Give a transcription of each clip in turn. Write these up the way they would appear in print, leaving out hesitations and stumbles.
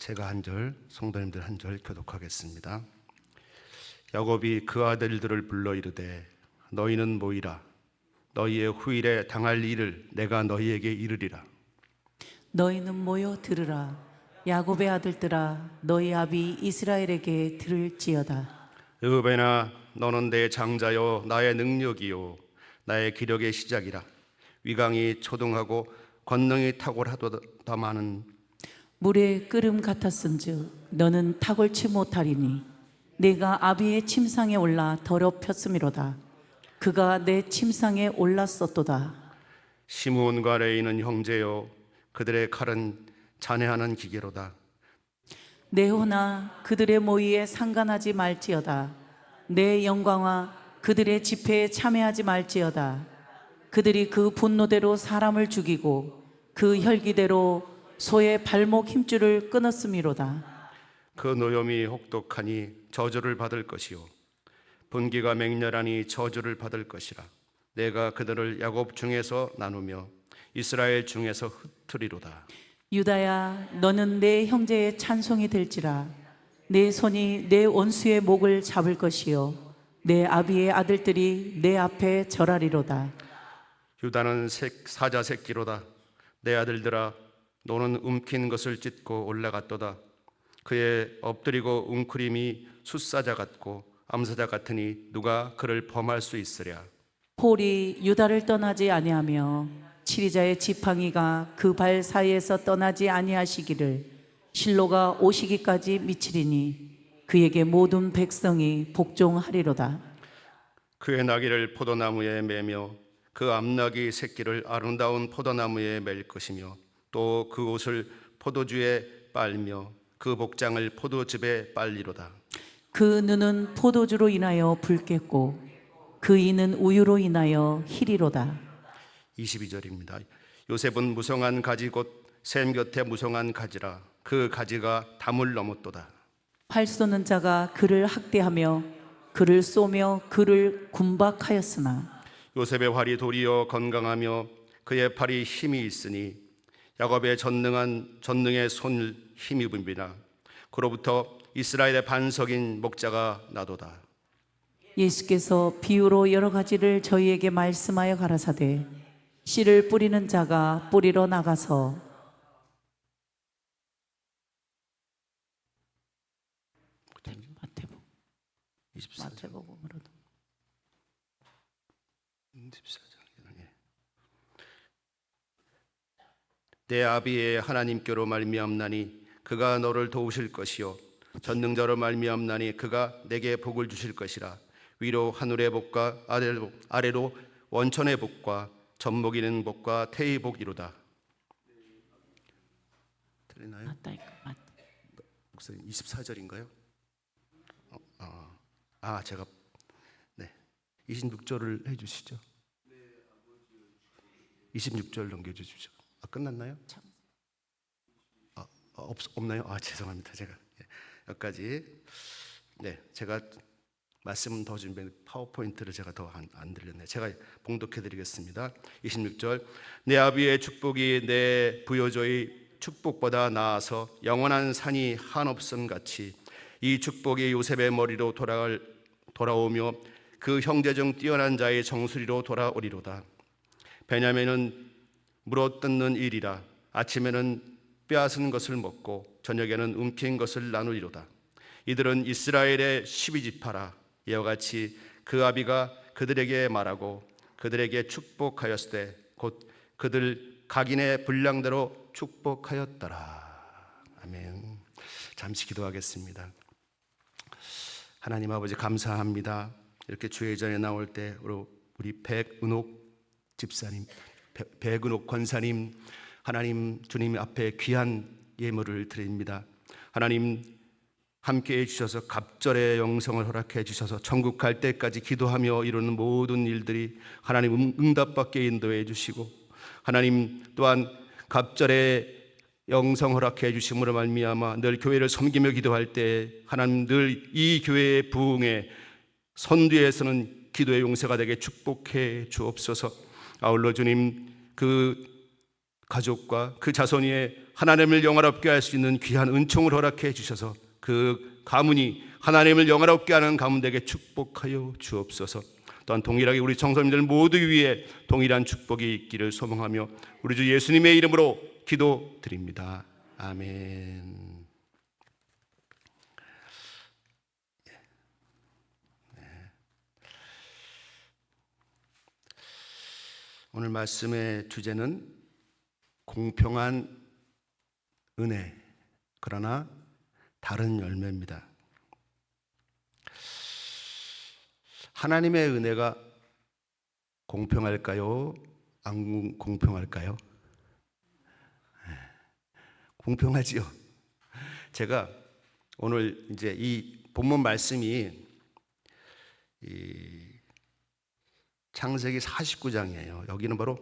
제가 한 절, 성도님들 한 절 교독하겠습니다. 야곱이 그 아들들을 불러 이르되 너희는 모이라. 너희의 후일에 당할 일을 내가 너희에게 이르리라. 너희는 모여 들으라. 야곱의 아들들아, 너희 아비 이스라엘에게 들을지어다. 르우벤아, 너는 내 장자요 나의 능력이요 나의 기력의 시작이라. 위강이 초등하고 권능이 탁월하도다마는 물의 끓음 같았은즉 너는 탁월치 못하리니 내가 아비의 침상에 올라 더럽혔음이로다. 그가 내 침상에 올랐었도다. 시므온과 레이는 형제요 그들의 칼은 잔해하는 기계로다. 내 호나 그들의 모의에 상관하지 말지어다. 내 영광아 그들의 집회에 참여하지 말지어다. 그들이 그 분노대로 사람을 죽이고 그 혈기대로 소의 발목 힘줄을 끊었음이로다. 그 노염이 혹독하니 저주를 받을 것이요 분기가 맹렬하니 저주를 받을 것이라. 내가 그들을 야곱 중에서 나누며 이스라엘 중에서 흩트리로다. 유다야, 너는 내 형제의 찬송이 될지라. 내 손이 내 원수의 목을 잡을 것이요 내 아비의 아들들이 내 앞에 절하리로다. 유다는 사자 새끼로다. 내 아들들아, 너는 움킨 것을 찢고 올라갔도다. 그의 엎드리고 웅크림이 숫사자 같고 암사자 같으니 누가 그를 범할 수 있으랴. 홀이 유다를 떠나지 아니하며 치리자의 지팡이가 그 발 사이에서 떠나지 아니하시기를 실로가 오시기까지 미치리니 그에게 모든 백성이 복종하리로다. 그의 나귀를 포도나무에 매며 그 암나귀 새끼를 아름다운 포도나무에 맬 것이며 또 그 옷을 포도주에 빨며 그 복장을 포도즙에 빨리로다. 그 눈은 포도주로 인하여 붉겠고 그 이는 우유로 인하여 희리로다. 22절입니다. 요셉은 무성한 가지 곧 샘 곁에 무성한 가지라. 그 가지가 담을 넘었도다. 활 쏘는 자가 그를 학대하며 그를 쏘며 그를 군박하였으나 요셉의 활이 도리어 건강하며 그의 팔이 힘이 있으니 야곱의 전능의 손을 힘입음이라. 그로부터 이스라엘의 반석인 목자가 나도다. 예수께서 비유로 여러 가지를 저희에게 말씀하여 가라사대 씨를 뿌리는 자가 뿌리러 나가서 마태복음으로도 14장. 내 아비의 하나님께로 말미암나니 그가 너를 도우실 것이요 전능자로 말미암나니 그가 내게 복을 주실 것이라. 위로 하늘의 복과 아래로 원천의 복과 젖먹이는 복과 태의 복이로다. 들리나요? 목사님 24절인가요? 제가 26절을 해주시죠. 26절 넘겨주십시오. 끝났나요? 없나요? 죄송합니다. 제가 여기까지. 제가 말씀 더 준비한 파워포인트를 제가 더 안 들렸네요. 제가 봉독해드리겠습니다. 26절. 내 아비의 축복이 내 부여조의 축복보다 나아서 영원한 산이 한없음 같이 이 축복이 요셉의 머리로 돌아오며 그 형제 중 뛰어난 자의 정수리로 돌아오리로다. 베냐민은 물어뜯는 일이라. 아침에는 빼앗은 것을 먹고 저녁에는 움킨 것을 나누리로다. 이들은 이스라엘의 12지파라. 이와 같이 그 아비가 그들에게 말하고 그들에게 축복하였을 때 곧 그들 각인의 분량대로 축복하였더라. 아멘. 잠시 기도하겠습니다. 하나님 아버지 감사합니다. 이렇게 주의 전에 나올 때 우리 백은옥 집사님, 백은옥 권사님, 하나님 주님 앞에 귀한 예물을 드립니다. 하나님 함께해 주셔서 갑절의 영성을 허락해 주셔서 천국 갈 때까지 기도하며 이루는 모든 일들이 하나님 응답받게 인도해 주시고 하나님 또한 갑절의 영성 허락해 주심으로 말미암아 늘 교회를 섬기며 기도할 때 하나님 늘 이 교회의 부흥에 선두에서는 기도의 용세가 되게 축복해 주옵소서. 아울러 주님 그 가족과 그 자손이 하나님을 영화롭게 할 수 있는 귀한 은총을 허락해 주셔서 그 가문이 하나님을 영화롭게 하는 가문 되게 축복하여 주옵소서. 또한 동일하게 우리 청소년들 모두 위에 동일한 축복이 있기를 소망하며 우리 주 예수님의 이름으로 기도드립니다. 아멘. 오늘 말씀의 주제는 공평한 은혜, 그러나 다른 열매입니다. 하나님의 은혜가 공평할까요? 안 공평할까요? 공평하지요. 제가 오늘 이제 이 본문 말씀이 이 창세기 49장이에요. 여기는 바로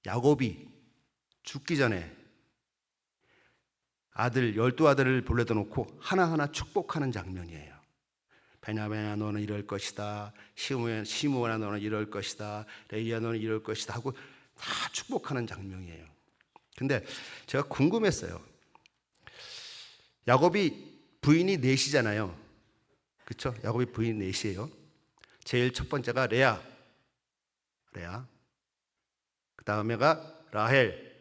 야곱이 죽기 전에 아들 12아들을 불러다 놓고 하나하나 축복하는 장면이에요. 베냐민아 너는 이럴 것이다. 시므온아 너는 이럴 것이다. 레이야 너는 이럴 것이다 하고 다 축복하는 장면이에요. 근데 제가 궁금했어요. 야곱이 부인이 넷이잖아요. 그렇죠? 야곱이 부인 넷이에요. 제일 첫 번째가 레아. 그 다음에가 라헬.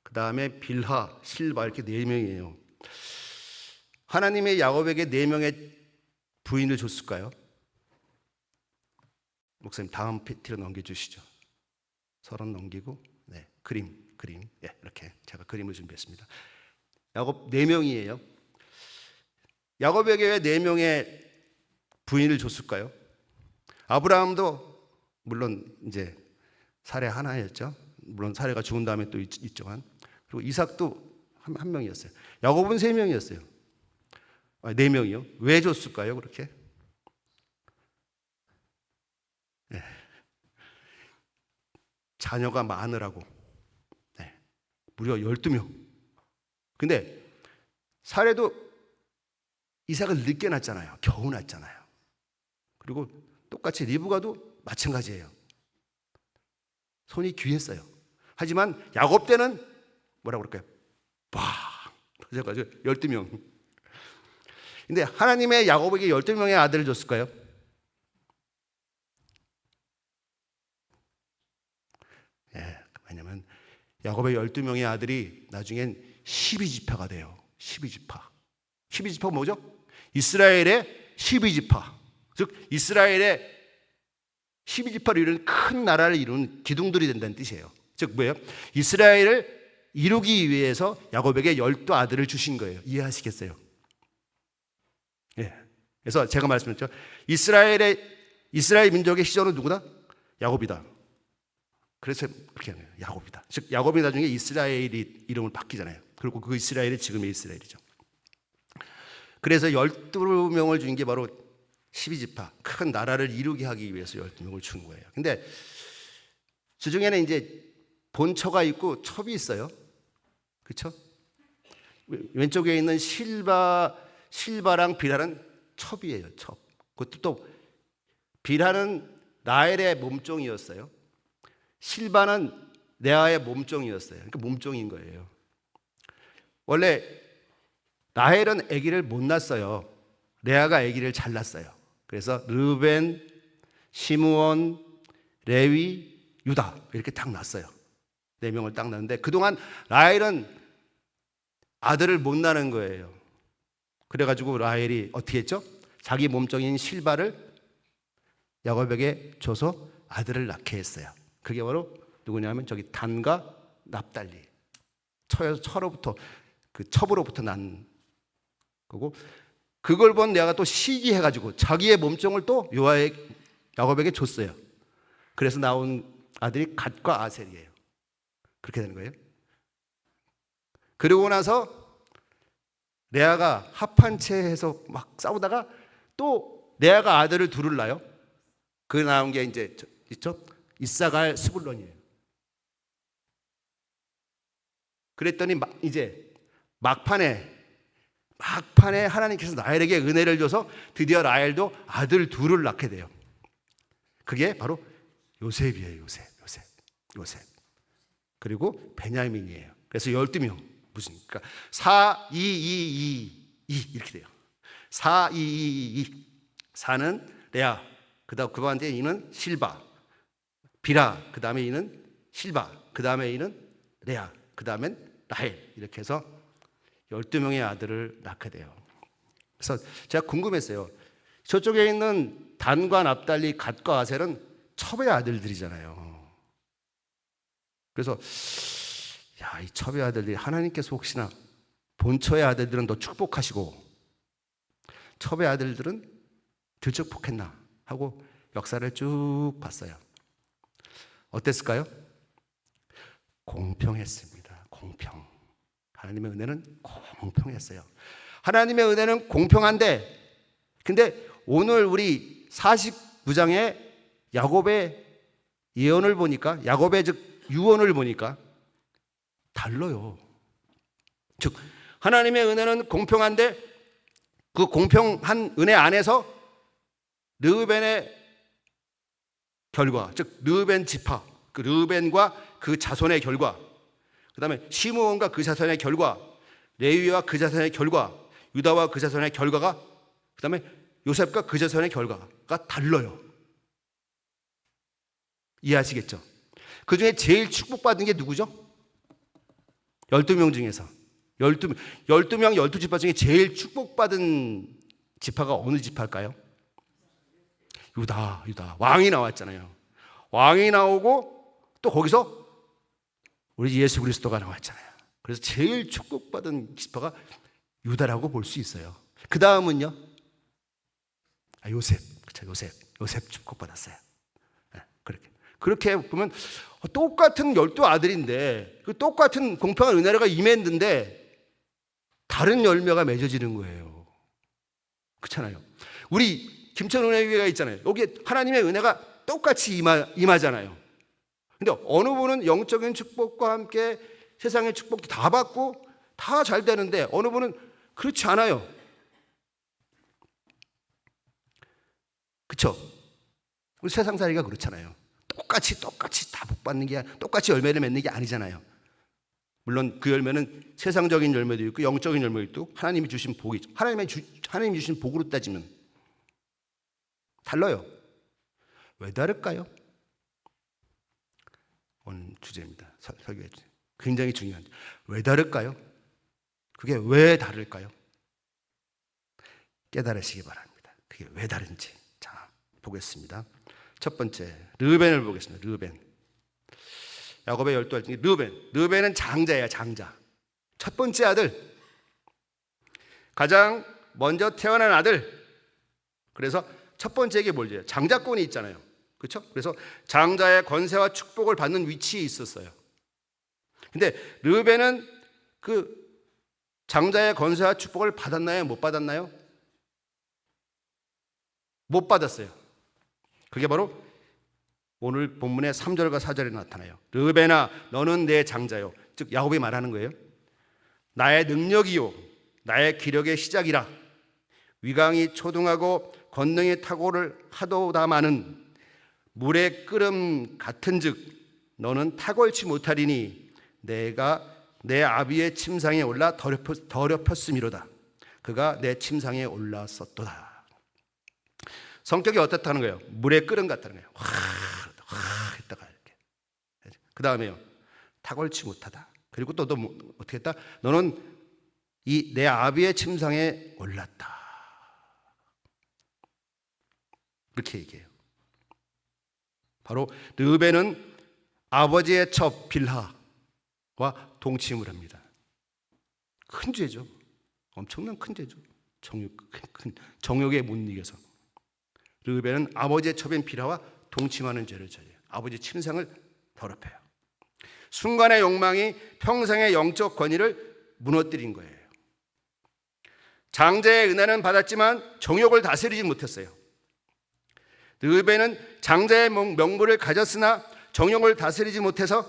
그 다음에 빌하, 실바 이렇게 4명이에요. 하나님의 야곱에게 4명의 부인을 줬을까요? 목사님 다음 PPT로 넘겨주시죠. 30 넘기고 네, 그림 예, 이렇게 제가 그림을 준비했습니다. 야곱 4명이에요. 야곱에게 왜 4명의 부인을 줬을까요? 아브라함도 물론 이제 사례 하나였죠. 물론 사례가 죽은 다음에 또 있지만, 그리고 이삭도 한 명이었어요. 야곱은 3명이었어요. 4명이요. 왜 줬을까요? 그렇게? 네. 자녀가 많으라고. 네. 무려 12명. 근데 사례도 이삭을 늦게 낳았잖아요. 겨우 낳았잖아요. 그리고 똑같이 리브가도 마찬가지예요. 손이 귀했어요. 하지만 야곱 때는 뭐라고 그럴까요? 빡! 터져가지고 12명. 근데 하나님의 야곱에게 12명의 아들을 줬을까요? 예, 왜냐면 야곱의 12명의 아들이 나중엔 12지파가 돼요. 12지파. 12지파가 뭐죠? 이스라엘의 12지파. 즉 이스라엘의 12지파를 이루는 큰 나라를 이루는 기둥들이 된다는 뜻이에요. 즉 뭐예요? 이스라엘을 이루기 위해서 야곱에게 12아들을 주신 거예요. 이해하시겠어요? 예. 그래서 제가 말씀드렸죠. 이스라엘 민족의 시조는 누구다? 야곱이다. 그래서 그렇게 하는 거예요. 야곱이다. 즉 야곱이 나중에 이스라엘이 이름을 바뀌잖아요. 그리고 그 이스라엘이 지금의 이스라엘이죠. 그래서 12명을 준 게 바로 12지파, 큰 나라를 이루게 하기 위해서 12명을 준 거예요. 근데 주중에는 이제 본처가 있고 첩이 있어요. 그렇죠? 왼쪽에 있는 실바랑 빌하는 첩이에요. 첩. 그것도 또 빌하는 라헬의 몸종이었어요. 실바는 레아의 몸종이었어요. 그러니까 몸종인 거예요. 원래 라헬은 아기를 못 낳았어요. 레아가 아기를 잘 낳았어요. 그래서 르벤, 시므온, 레위, 유다 이렇게 딱 낳았어요. 4명을 딱 낳았는데 그동안 라헬은 아들을 못 낳는 거예요. 그래가지고 라헬이 어떻게 했죠? 자기 몸종인 실바를 야곱에게 줘서 아들을 낳게 했어요. 그게 바로 누구냐면 저기 단과 납달리. 처로부터 그 첩으로부터 난 거고, 그걸 본 레아가 또 시기해가지고 자기의 몸종을 또 야곱에게 줬어요. 그래서 나온 아들이 갓과 아셀이에요. 그렇게 되는 거예요. 그리고 나서 레아가 합한 채 해서 막 싸우다가 또 레아가 아들을 둘을 낳아요. 그 나온 게 이제 있죠? 이사갈 스불론이에요. 그랬더니 이제 막판에 하나님께서 라헬에게 은혜를 줘서 드디어 라헬도 아들 둘을 낳게 돼요. 그게 바로 요셉이에요. 요셉. 그리고 베냐민이에요. 그래서 12명. 무슨 그러니까 4, 2, 2, 2, 2 이렇게 돼요. 4, 2, 2, 2. 4는 레아, 그다음 그 반대 2는 실바, 비라, 그 다음에 2는 실바, 그 다음에 2는 레아, 그 다음엔 라헬. 이렇게 해서 12명의 아들을 낳게 돼요. 그래서 제가 궁금했어요. 저쪽에 있는 단과 납달리, 갓과 아셀은 첩의 아들들이잖아요. 그래서 야, 이 첩의 아들들이 하나님께서 혹시나 본처의 아들들은 더 축복하시고 첩의 아들들은 덜 축복했나 하고 역사를 쭉 봤어요. 어땠을까요? 공평했습니다. 공평. 하나님의 은혜는 공평했어요. 하나님의 은혜는 공평한데, 근데 오늘 우리 49장의 야곱의 예언을 보니까, 야곱의 즉 유언을 보니까 달라요. 즉 하나님의 은혜는 공평한데 그 공평한 은혜 안에서 르우벤의 결과, 즉 르우벤 지파, 그 르우벤과 그 자손의 결과, 그 다음에 시므온과 그 자손의 결과, 레위와 그 자손의 결과, 유다와 그 자손의 결과가, 그 다음에 요셉과 그 자손의 결과가 달라요. 이해하시겠죠? 그 중에 제일 축복받은 게 누구죠? 12명 중에서 12명, 12지파 중에 제일 축복받은 지파가 어느 지파일까요? 유다. 왕이 나왔잖아요. 왕이 나오고 또 거기서 우리 예수 그리스도가 나왔잖아요. 그래서 제일 축복받은 지파가 유다라고 볼 수 있어요. 그 다음은요? 요셉. 그렇죠. 요셉 축복받았어요. 그렇게 보면 똑같은 12아들인데 그 똑같은 공평한 은혜가 임했는데 다른 열매가 맺어지는 거예요. 그렇잖아요. 우리 김천은혜교회가 있잖아요. 여기에 하나님의 은혜가 똑같이 임하잖아요. 근데 어느 분은 영적인 축복과 함께 세상의 축복도 다 받고 다 잘 되는데 어느 분은 그렇지 않아요. 그렇죠? 우리 세상살이가 그렇잖아요. 똑같이 다 복받는 게, 똑같이 열매를 맺는 게 아니잖아요. 물론 그 열매는 세상적인 열매도 있고 영적인 열매도 있고 하나님이 주신 복이죠. 하나님이 주신 복으로 따지면 달라요. 왜 다를까요? 오늘 주제입니다. 설교의 주제. 굉장히 중요한데 왜 다를까요? 그게 왜 다를까요? 깨달으시기 바랍니다. 그게 왜 다른지. 자, 보겠습니다. 첫 번째, 르우벤을 보겠습니다. 르우벤. 야곱의 12아들 중에 르우벤은 장자예요. 장자. 첫 번째 아들. 가장 먼저 태어난 아들. 그래서 첫 번째 게 뭐죠? 장자권이 있잖아요. 그렇죠? 그래서 장자의 권세와 축복을 받는 위치에 있었어요. 근데 르우벤은 그 장자의 권세와 축복을 받았나요? 못 받았나요? 못 받았어요. 그게 바로 오늘 본문의 3절과 4절에 나타나요. 르우벤아 너는 내 장자요. 즉 야곱이 말하는 거예요. 나의 능력이요 나의 기력의 시작이라. 위강이 초등하고 권능이 탁월을 하도다마는 물의 끓음 같은즉 너는 탁월치 못하리니 내가 내 아비의 침상에 올라 더럽혔음이로다. 그가 내 침상에 올랐었도다. 성격이 어떻다는 거예요? 물의 끓음 같다는 거예요. 확 했다가 이렇게. 그 다음에요. 탁월치 못하다. 그리고 또 어떻게 했다? 너는 이 내 아비의 침상에 올랐다. 그렇게 얘기해요. 바로 르우벤은 아버지의 첩 빌하와 동침을 합니다. 큰 죄죠. 엄청난 큰 죄죠. 정욕에 못 이겨서. 르우벤은 아버지의 첩인 빌하와 동침하는 죄를 져요. 아버지 침상을 더럽혀요. 순간의 욕망이 평생의 영적 권위를 무너뜨린 거예요. 장자의 은혜는 받았지만 정욕을 다스리지 못했어요. 르우벤은 장자의 명분을 가졌으나 정욕을 다스리지 못해서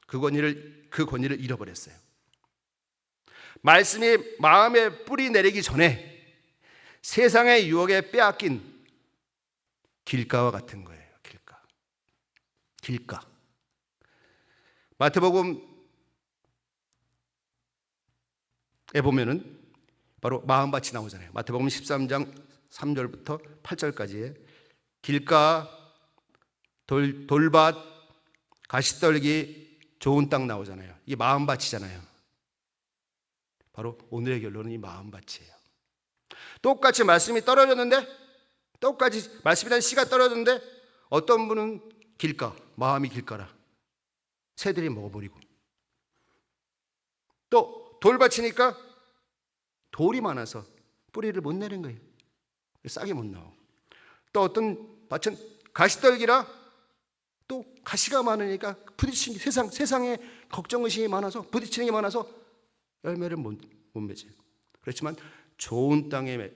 그 권위를 잃어버렸어요. 말씀이 마음에 뿌리 내리기 전에 세상의 유혹에 빼앗긴 길가와 같은 거예요. 길가. 마태복음에 보면은 바로 마음밭이 나오잖아요. 마태복음 13장 3절부터 8절까지의 길가, 돌밭, 가시떨기, 좋은 땅 나오잖아요. 이게 마음밭이잖아요. 바로 오늘의 결론은 이 마음밭이에요. 똑같이 말씀이 떨어졌는데, 똑같이 말씀이라는 씨가 떨어졌는데 어떤 분은 길가, 마음이 길가라 새들이 먹어버리고, 또 돌밭이니까 돌이 많아서 뿌리를 못 내는 거예요. 싹이 못 나오고, 또 어떤 밭은 가시떨기라 또 가시가 많으니까 부딪히는 게 세상에 걱정 의심이 많아서 부딪히는 게 많아서 열매를 못 맺어요. 그렇지만 좋은 땅에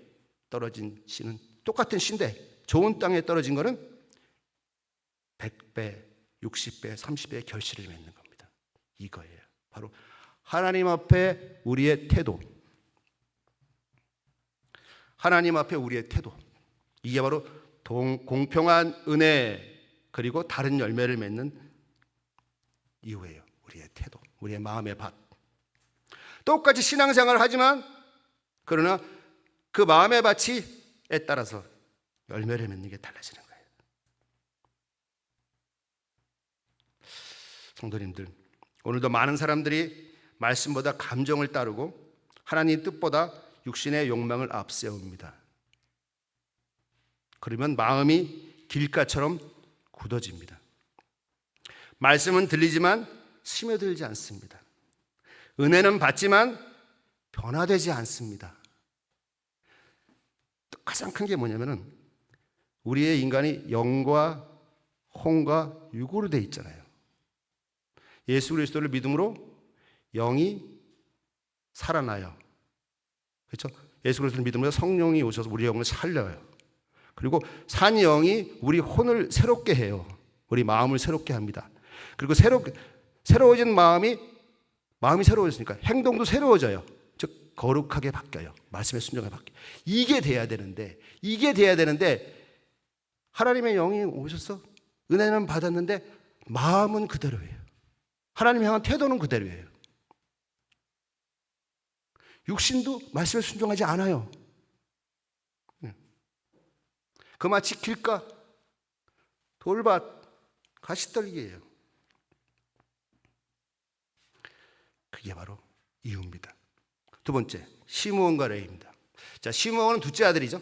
떨어진 씨는 똑같은 씨인데 좋은 땅에 떨어진 거는 100배, 60배, 30배의 결실을 맺는 겁니다. 이거예요. 바로 하나님 앞에 우리의 태도. 하나님 앞에 우리의 태도. 이게 바로 공평한 은혜 그리고 다른 열매를 맺는 이유예요. 우리의 태도, 우리의 마음의 밭. 똑같이 신앙생활을 하지만 그러나 그 마음의 밭에 따라서 열매를 맺는 게 달라지는 거예요. 성도님들, 오늘도 많은 사람들이 말씀보다 감정을 따르고 하나님 뜻보다 육신의 욕망을 앞세웁니다. 그러면 마음이 길가처럼 굳어집니다. 말씀은 들리지만 스며들지 않습니다. 은혜는 받지만 변화되지 않습니다. 가장 큰 게 뭐냐면은 우리의 인간이 영과 혼과 육으로 돼 있잖아요. 예수 그리스도를 믿음으로 영이 살아나요. 그렇죠? 예수 그리스도를 믿음으로 성령이 오셔서 우리 영을 살려요. 그리고 산 영이 우리 혼을 새롭게 해요. 우리 마음을 새롭게 합니다. 그리고 새로워진 마음이 새로워졌으니까 행동도 새로워져요. 즉 거룩하게 바뀌어요. 말씀에 순종하게 바뀌어요. 이게 돼야 되는데 하나님의 영이 오셔서 은혜는 받았는데 마음은 그대로예요. 하나님 향한 태도는 그대로예요. 육신도 말씀에 순종하지 않아요. 그 마치 길가, 돌밭, 가시떨기예요. 그게 바로 이유입니다. 두 번째, 시므온과 레위입니다. 자, 시므온은 둘째 아들이죠.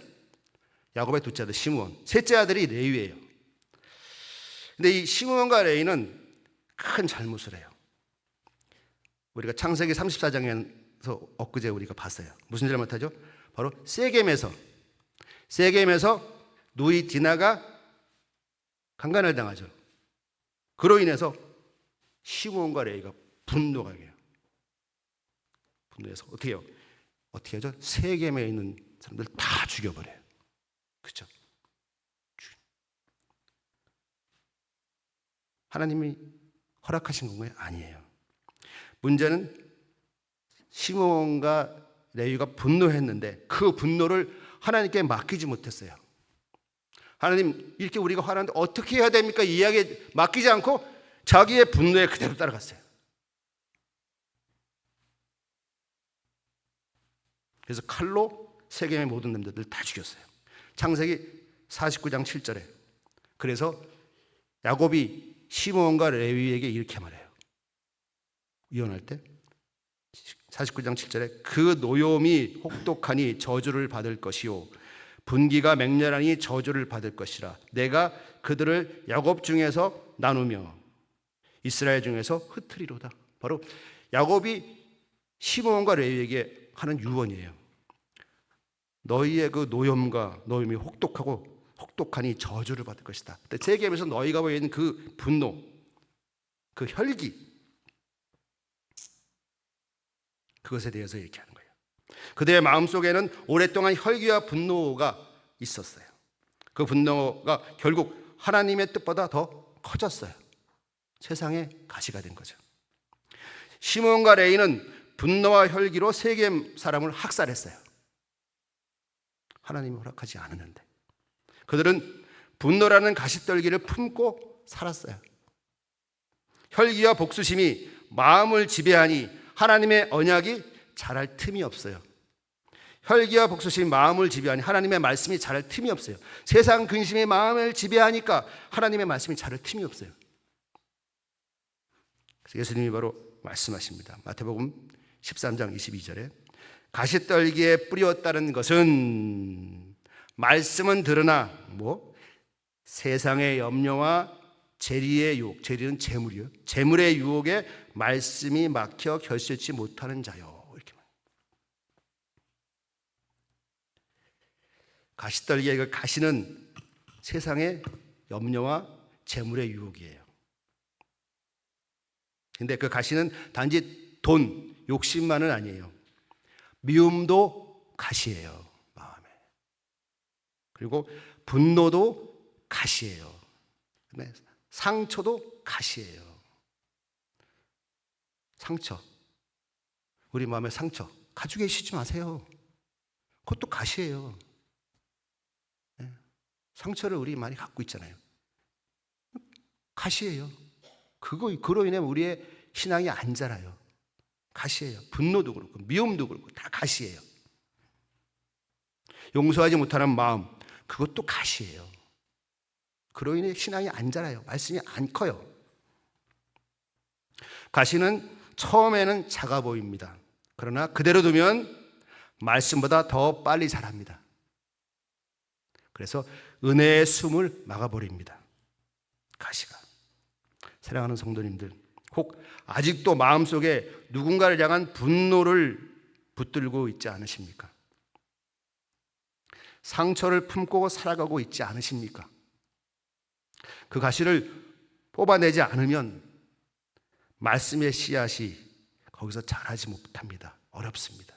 야곱의 둘째 아들 시므온. 셋째 아들이 레위예요. 근데 이 시므온과 레위는 큰 잘못을 해요. 우리가 창세기 34장에서 엊그제 우리가 봤어요. 무슨 잘못하죠? 바로 세겜에서 누이 디나가 강간을 당하죠. 그로 인해서 시므온과 레위가 분노가 해요. 분노해서 어떻게 하죠? 세겜에 있는 사람들 다 죽여버려요. 그렇죠? 하나님이 허락하신 건가요? 아니에요. 문제는 시므온과 레위가 분노했는데 그 분노를 하나님께 맡기지 못했어요. 하나님, 이렇게 우리가 화나는데 어떻게 해야 됩니까? 이 이야기에 맡기지 않고 자기의 분노에 그대로 따라갔어요. 그래서 칼로 세겜의 모든 남자들 다 죽였어요. 창세기 49장 7절에. 그래서 야곱이 시므온과 레위에게 이렇게 말해요. 이혼할 때 49장 7절에 그 노염이 혹독하니 저주를 받을 것이요 분기가 맹렬하니 저주를 받을 것이라. 내가 그들을 야곱 중에서 나누며 이스라엘 중에서 흩으리로다. 바로 야곱이 시므온과 레위에게 하는 유언이에요. 너희의 그 노염이 혹독하니 저주를 받을 것이다. 세겜에서 너희가 보이는 그 분노, 그 혈기, 그것에 대해서 얘기하는 거예요. 그들의 마음속에는 오랫동안 혈기와 분노가 있었어요. 그 분노가 결국 하나님의 뜻보다 더 커졌어요. 세상의 가시가 된 거죠. 시므온과 레위는 분노와 혈기로 세겜 사람을 학살했어요. 하나님이 허락하지 않았는데 그들은 분노라는 가시떨기를 품고 살았어요. 혈기와 복수심이 마음을 지배하니 하나님의 언약이 자랄 틈이 없어요. 혈기와 복수심이 마음을 지배하니 하나님의 말씀이 자랄 틈이 없어요. 세상 근심이 마음을 지배하니까 하나님의 말씀이 자랄 틈이 없어요. 그래서 예수님이 바로 말씀하십니다. 마태복음 13장 22절에 가시떨기에 뿌렸다는 것은 말씀은 들으나 세상의 염려와 재리의 유혹, 재리는 재물이요. 재물의 유혹에 말씀이 막혀 결실치 못하는 자요. 이렇게 말합니다. 가시떨기에 그 가시는 세상의 염려와 재물의 유혹이에요. 근데 그 가시는 단지 돈, 욕심만은 아니에요. 미움도 가시예요, 마음에. 그리고 분노도 가시예요. 상처도 가시예요. 상처, 우리 마음의 상처 가지고 계시지 마세요. 그것도 가시예요. 상처를 우리 많이 갖고 있잖아요. 가시예요. 그로 인해 우리의 신앙이 안 자라요. 가시예요. 분노도 그렇고 미움도 그렇고 다 가시예요. 용서하지 못하는 마음, 그것도 가시예요. 그로 인해 신앙이 안 자라요. 말씀이 안 커요. 가시는 처음에는 작아 보입니다. 그러나 그대로 두면 말씀보다 더 빨리 자랍니다. 그래서 은혜의 숨을 막아버립니다. 가시가. 사랑하는 성도님들, 혹 아직도 마음속에 누군가를 향한 분노를 붙들고 있지 않으십니까? 상처를 품고 살아가고 있지 않으십니까? 그 가시를 뽑아내지 않으면 말씀의 씨앗이 거기서 자라지 못합니다. 어렵습니다.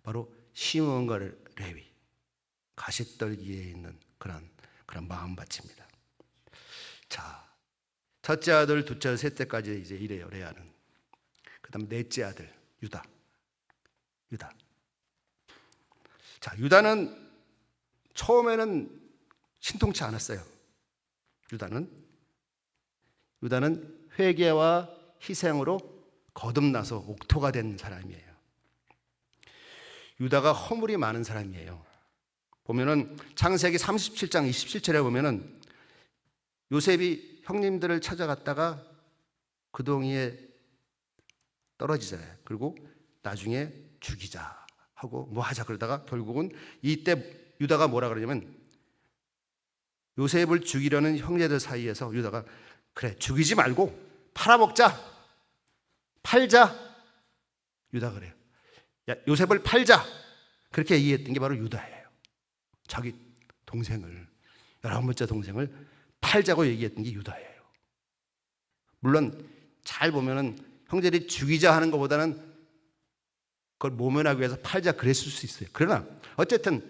바로 시므온과 레위, 가시떨기에 있는 그런 마음밭입니다. 자, 첫째 아들, 둘째 아들, 셋째까지 이제 이래요, 레아는. 그 다음 넷째 아들, 유다. 자, 유다는 처음에는 신통치 않았어요. 유다는 회개와 희생으로 거듭나서 옥토가 된 사람이에요. 유다가 허물이 많은 사람이에요. 보면은 창세기 37장 27절에 보면은 요셉이 형님들을 찾아갔다가 그 동이에 떨어지잖아요. 그리고 나중에 죽이자 하고 뭐 하자 그러다가 결국은 이때 유다가 뭐라 그러냐면 요셉을 죽이려는 형제들 사이에서 유다가 그래 죽이지 말고 팔자. 유다 그래요. 야, 요셉을 팔자. 그렇게 얘기했던 게 바로 유다예요. 자기 동생을 11번째 동생을 팔자고 얘기했던 게 유다예요. 물론 잘 보면은 형제들이 죽이자 하는 것보다는 그걸 모면하기 위해서 팔자 그랬을 수 있어요. 그러나 어쨌든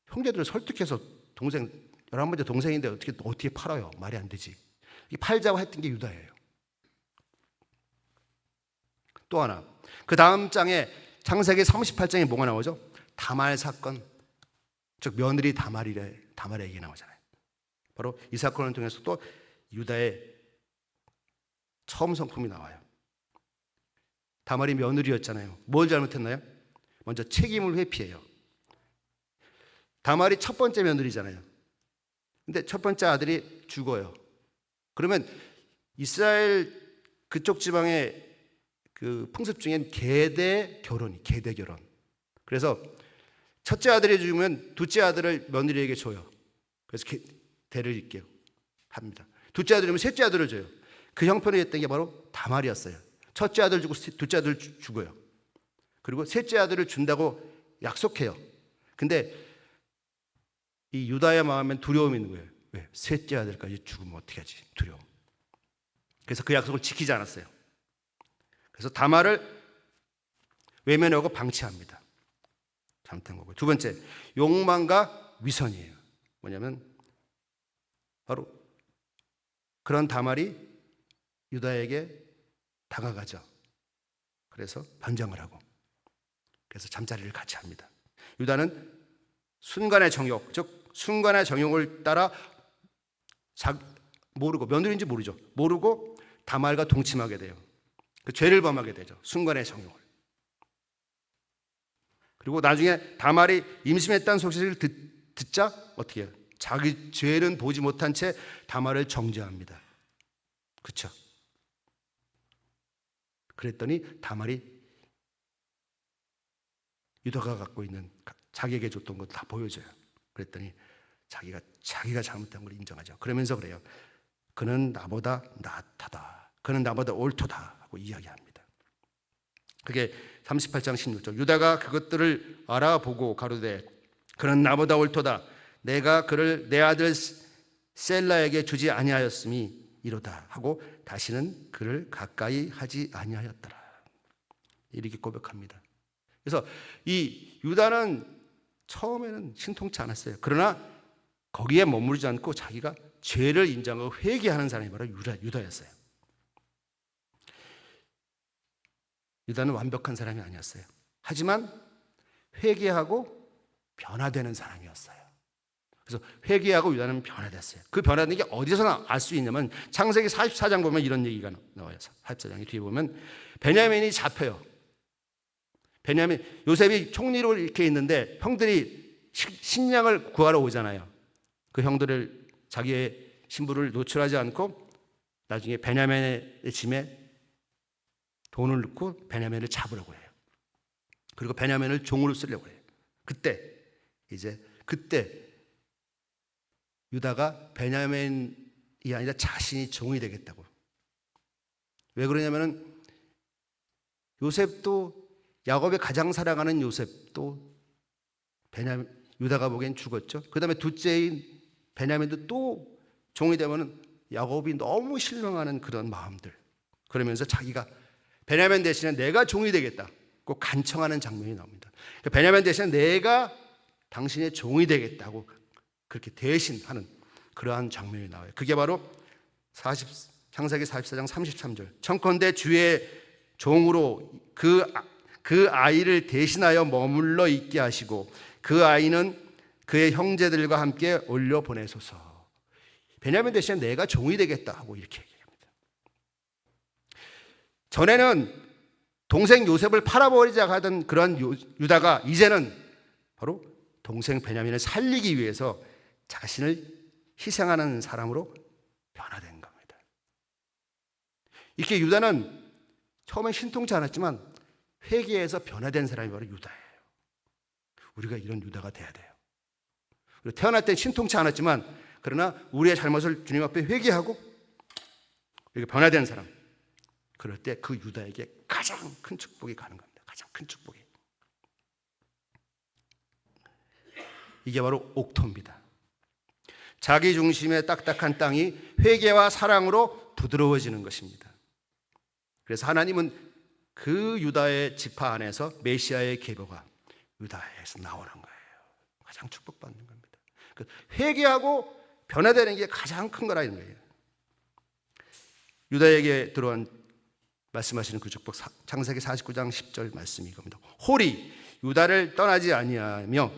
형제들을 설득해서 동생 11번째 동생인데 어떻게 팔아요? 말이 안 되지. 이 팔자고 했던 게 유다예요. 또 하나, 그 다음 장에 창세기 38장에 뭐가 나오죠? 다말 사건, 즉 며느리 다말의 얘기 나오잖아요. 바로 이 사건을 통해서 또 유다의 처음 성품이 나와요. 다말이 며느리였잖아요. 뭘 잘못했나요? 먼저 책임을 회피해요. 다말이 첫 번째 며느리잖아요. 근데 첫 번째 아들이 죽어요. 그러면 이스라엘 그쪽 지방의 그 풍습 중엔 계대 결혼. 그래서 첫째 아들이 죽으면 둘째 아들을 며느리에게 줘요. 그래서 대를 잇게 합니다. 둘째 아들이면 셋째 아들을 줘요. 그 형편이 했던 게 바로 다말이었어요. 첫째 아들 주고 둘째 아들 죽어요. 그리고 셋째 아들을 준다고 약속해요. 근데 이 유다의 마음엔 두려움이 있는 거예요. 왜? 셋째 아들까지 죽으면 어떻게 하지? 두려움. 그래서 그 약속을 지키지 않았어요. 그래서 다말을 외면하고 방치합니다. 잘못한 거고요. 두 번째, 욕망과 위선이에요. 뭐냐면 바로 그런 다말이 유다에게 다가가죠. 그래서 변장을 하고 그래서 잠자리를 같이 합니다. 유다는 순간의 정욕, 즉 순간의 정욕을 따라 모르고, 며느리인지 모르죠. 모르고 다말과 동침하게 돼요. 그 죄를 범하게 되죠. 순간의 정욕을. 그리고 나중에 다말이 임신했다는 소식을 듣자 어떻게 해요? 자기 죄는 보지 못한 채 다말을 정죄합니다. 그렇죠? 그랬더니 다말이 유다가 갖고 있는 자기에게 줬던 것 다 보여줘요. 그랬더니 자기가 잘못한 걸 인정하죠. 그러면서 그래요. 그는 나보다 낫하다. 그는 나보다 옳도다 하고 이야기합니다. 그게 38장 16절. 유다가 그것들을 알아보고 가로되 그는 나보다 옳도다. 내가 그를 내 아들 셀라에게 주지 아니하였음이 이로다 하고 다시는 그를 가까이 하지 아니하였더라. 이렇게 고백합니다. 그래서 이 유다는 처음에는 신통치 않았어요. 그러나 거기에 머무르지 않고 자기가 죄를 인정하고 회개하는 사람이 바로 유다였어요. 유다는 완벽한 사람이 아니었어요. 하지만 회개하고 변화되는 사람이었어요. 그래서 회개하고 유다는 변화됐어요. 그 변화된 게 어디서 알 수 있냐면 창세기 44장 보면 이런 얘기가 나와요. 44장에 뒤에 보면 베냐민이 잡혀요. 요셉이 총리로 이렇게 있는데 형들이 식량을 구하러 오잖아요. 그 형들을 자기의 신부를 노출하지 않고 나중에 베냐민의 짐에 돈을 넣고 베냐민을 잡으려고 해요. 그리고 베냐민을 종으로 쓰려고 해요. 그때 유다가 베냐민이 아니라 자신이 종이 되겠다고. 왜 그러냐면은 요셉도 야곱이 가장 사랑하는 요셉도 유다가 보기엔 죽었죠. 그 다음에 둘째인 베냐민도 또 종이 되면은 야곱이 너무 실망하는 그런 마음들. 그러면서 자기가 베냐민 대신에 내가 종이 되겠다고 간청하는 장면이 나옵니다. 베냐민 대신에 내가 당신의 종이 되겠다고 그렇게 대신하는 그러한 장면이 나와요. 그게 바로 창세기 44장 33절. 청컨대 주의 종으로 그 아이를 대신하여 머물러 있게 하시고 그 아이는 그의 형제들과 함께 올려 보내소서. 베냐민 대신에 내가 종이 되겠다 하고 이렇게 얘기합니다. 전에는 동생 요셉을 팔아버리자 하던 그런 유다가 이제는 바로 동생 베냐민을 살리기 위해서 자신을 희생하는 사람으로 변화된 겁니다. 이렇게 유다는 처음엔 신통치 않았지만 회개해서 변화된 사람이 바로 유다예요. 우리가 이런 유다가 돼야 돼요. 태어날 때 신통치 않았지만 그러나 우리의 잘못을 주님 앞에 회개하고 이렇게 변화된 사람, 그럴 때 그 유다에게 가장 큰 축복이 가는 겁니다. 가장 큰 축복이. 이게 바로 옥토입니다. 자기 중심의 딱딱한 땅이 회개와 사랑으로 부드러워지는 것입니다. 그래서 하나님은 그 유다의 지파 안에서 메시아의 계보가 유다에서 나오는 거예요. 가장 축복받는 겁니다. 회개하고 변화되는 게 가장 큰 거라는 거예요. 유다에게 들어온 말씀하시는 그 축복, 창세기 49장 10절 말씀이 이겁니다. 홀이 유다를 떠나지 아니하며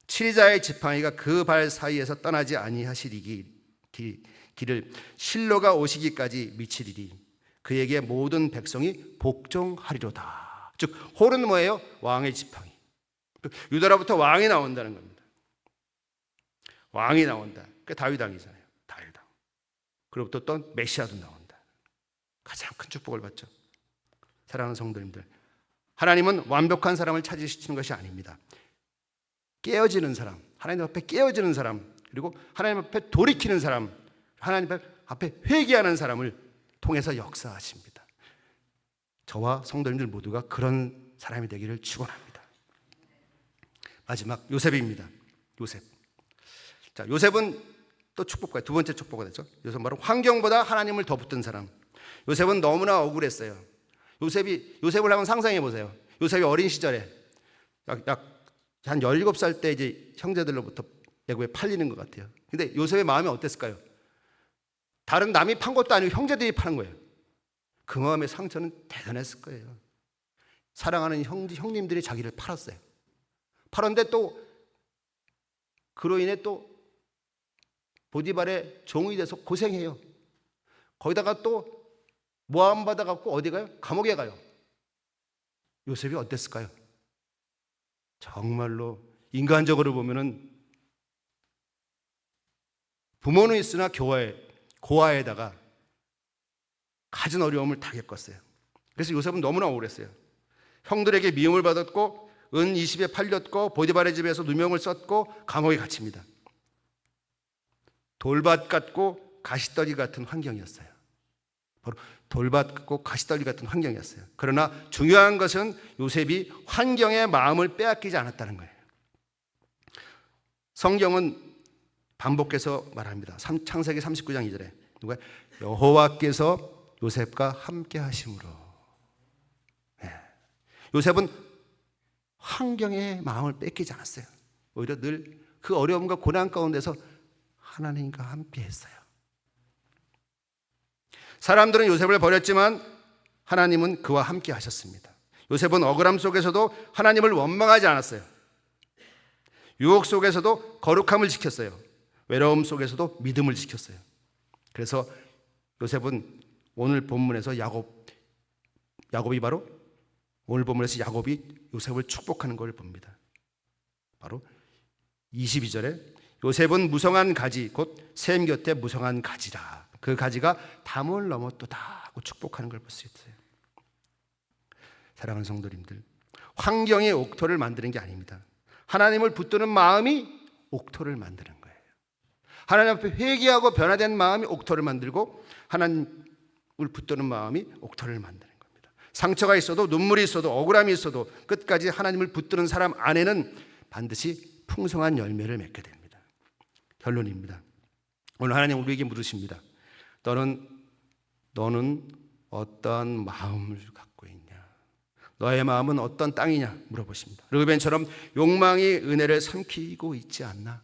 치리자의 지팡이가 그 발 사이에서 떠나지 아니하시리기 길을 실로가 오시기까지 미치리리 그에게 모든 백성이 복종하리로다. 즉 홀은 뭐예요? 왕의 지팡이. 유다로부터 왕이 나온다는 겁니다. 왕이 나온다. 그 다윗 왕이잖아요. 다윗 왕. 그로부터 또 메시아도 나온다. 가장 큰 축복을 받죠. 사랑하는 성도님들, 하나님은 완벽한 사람을 찾으시는 것이 아닙니다. 깨어지는 사람, 하나님 앞에 깨어지는 사람, 그리고 하나님 앞에 돌이키는 사람, 하나님 앞에 회개하는 사람을 통해서 역사하십니다. 저와 성도님들 모두가 그런 사람이 되기를 축원합니다. 마지막 요셉입니다. 요셉. 자, 요셉은 또 축복과 두 번째 축복가 됐죠. 요셉은 바로 환경보다 하나님을 더 붙든 사람. 요셉은 너무나 억울했어요. 요셉을 한번 상상해 보세요. 요셉이 어린 시절에 약 한 17살 때 이제 형제들로부터 애굽에 팔리는 것 같아요. 근데 요셉의 마음이 어땠을까요? 다른 남이 판 것도 아니고 형제들이 파는 거예요. 그 마음의 상처는 대단했을 거예요. 사랑하는 형님들이 자기를 팔았어요. 팔았는데 또 그로 인해 또 보디발의 종이 돼서 고생해요. 거기다가 또 모함 받아갖고 어디 가요? 감옥에 가요. 요셉이 어땠을까요? 정말로 인간적으로 보면은 부모는 있으나 고아에다가 갖은 어려움을 다 겪었어요. 그래서 요셉은 너무나 억울했어요. 형들에게 미움을 받았고 은 20에 팔렸고 보디발의 집에서 누명을 썼고 감옥에 갇힙니다. 돌밭 같고 가시떨기 같은 환경이었어요. 바로 돌밭 같고 가시떨기 같은 환경이었어요. 그러나 중요한 것은 요셉이 환경의 마음을 빼앗기지 않았다는 거예요. 성경은 반복해서 말합니다. 창세기 39장 2절에 누가 여호와께서 요셉과 함께 하심으로. 요셉은 환경의 마음을 뺏기지 않았어요. 오히려 늘 그 어려움과 고난 가운데서 하나님과 함께 했어요. 사람들은 요셉을 버렸지만 하나님은 그와 함께 하셨습니다. 요셉은 억울함 속에서도 하나님을 원망하지 않았어요. 유혹 속에서도 거룩함을 지켰어요. 외로움 속에서도 믿음을 지켰어요. 그래서 요셉은 오늘 본문에서 야곱이 바로 오늘 본문에서 야곱이 요셉을 축복하는 걸 봅니다. 바로 22절에 요셉은 무성한 가지 곧 샘 곁에 무성한 가지라. 그 가지가 담을 넘었도다 하고 축복하는 걸 볼 수 있어요. 사랑하는 성도님들, 환경이 옥토를 만드는 게 아닙니다. 하나님을 붙드는 마음이 옥토를 만드는 거예요. 하나님 앞에 회개하고 변화된 마음이 옥토를 만들고 하나님을 붙드는 마음이 옥토를 만드는 겁니다. 상처가 있어도 눈물이 있어도 억울함이 있어도 끝까지 하나님을 붙드는 사람 안에는 반드시 풍성한 열매를 맺게 됩니다. 결론입니다. 오늘 하나님 우리에게 물으십니다. 너는 어떠한 마음을 갖고 있냐? 너의 마음은 어떤 땅이냐? 물어보십니다. 르우벤처럼 욕망이 은혜를 삼키고 있지 않나?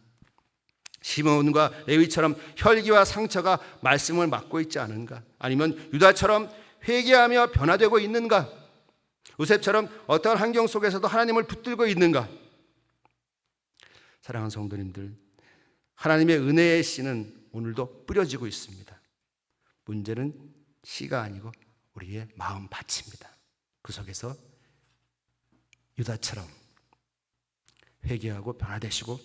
시몬과 레위처럼 혈기와 상처가 말씀을 막고 있지 않은가? 아니면 유다처럼 회개하며 변화되고 있는가? 요셉처럼 어떤 환경 속에서도 하나님을 붙들고 있는가? 사랑하는 성도님들, 하나님의 은혜의 씨는 오늘도 뿌려지고 있습니다. 문제는 씨가 아니고 우리의 마음밭입니다. 그 속에서 유다처럼 회개하고 변화되시고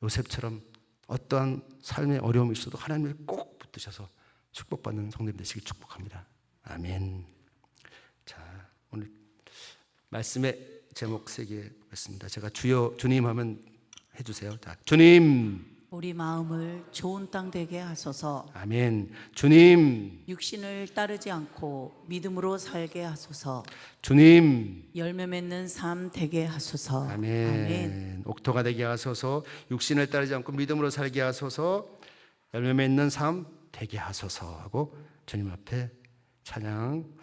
요셉처럼 어떠한 삶의 어려움이 있어도 하나님을 꼭 붙드셔서 축복받는 성도님 되시길 축복합니다. 아멘. 자, 오늘 말씀의 제목 3개 보겠습니다. 제가 주님 하면 해주세요. 자, 주님. 우리 마음을 좋은 땅 되게 하소서. 아멘. 주님. 육신을 따르지 않고 믿음으로 살게 하소서. 주님. 열매 맺는 삶 되게 하소서. 아멘. 아멘. 옥토가 되게 하소서. 육신을 따르지 않고 믿음으로 살게 하소서. 열매 맺는 삶 되게 하소서 하고 주님 앞에 찬양하겠습니다.